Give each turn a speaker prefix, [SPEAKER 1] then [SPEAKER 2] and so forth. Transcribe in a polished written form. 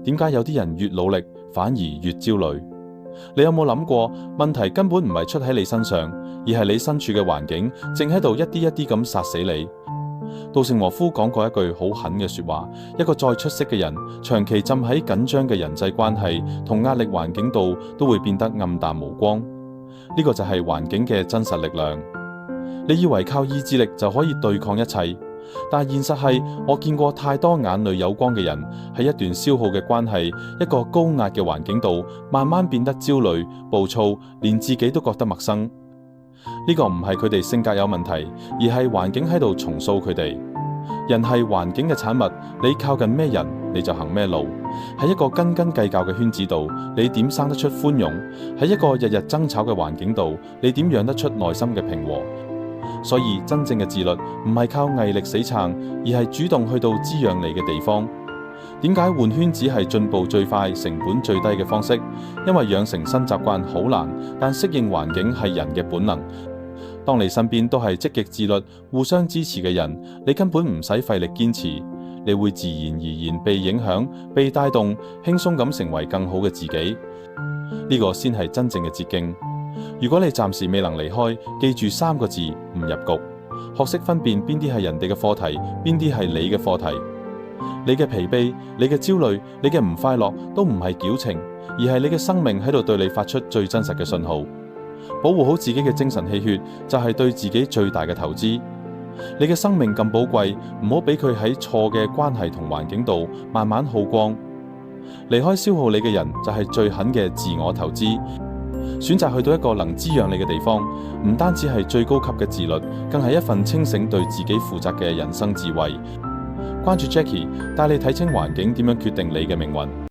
[SPEAKER 1] 點解有啲人越努力反而越焦慮？你有冇諗過，問題根本唔係出喺你身上，而係你身處嘅環境正喺度一啲一啲咁殺死你。稻盛和夫講過一句好狠嘅說話：一個再出色嘅人，長期浸喺緊張嘅人際關係同壓力環境度，都會變得暗淡無光。呢個就係環境嘅真實力量。你以為靠意志力就可以對抗一切？但現實係，我見過太多眼淚有光嘅人，喺一段消耗嘅關係、一個高壓嘅環境度，慢慢變得焦慮、暴躁，連自己都覺得陌生。呢個唔係佢哋性格有問題，而係環境喺度重塑佢哋。人係環境嘅產物，你靠近咩人，你就行咩路。喺一個斤斤計較嘅圈子度，你點生得出寬容？喺一個日日爭吵嘅環境度，你點養得出內心嘅平和？所以真正嘅自律唔係靠毅力死撐，而係主動去到滋養你嘅地方。點解換圈子係進步最快、成本最低嘅方式？因為養成新習慣好難，但適應環境係人嘅本能。當你身邊都係積極自律、互相支持嘅人，你根本唔使費力堅持，你會自然而然被影響、被帶動，輕鬆咁成為更好嘅自己。呢個先係真正嘅捷徑。如果你暫時未能離開，記住3個字：唔入局。學識分辨邊啲係人哋嘅課題，邊啲係你嘅課題。你嘅疲憊、你嘅焦慮、你嘅唔快樂，都唔係矯情，而係你嘅生命喺度對你發出最真實嘅信號。保護好自己嘅精神氣血，就係對自己最大嘅投資。你嘅生命咁寶貴，唔好俾佢喺錯嘅關係同環境度慢慢耗光。離開消耗你嘅人，就係最狠嘅自我投資。選擇去到一個能滋養你嘅地方，唔單止係最高級嘅自律，更係一份清醒對自己負責嘅人生智慧。關注 Jackie，帶你睇清環境點樣決定你嘅命運。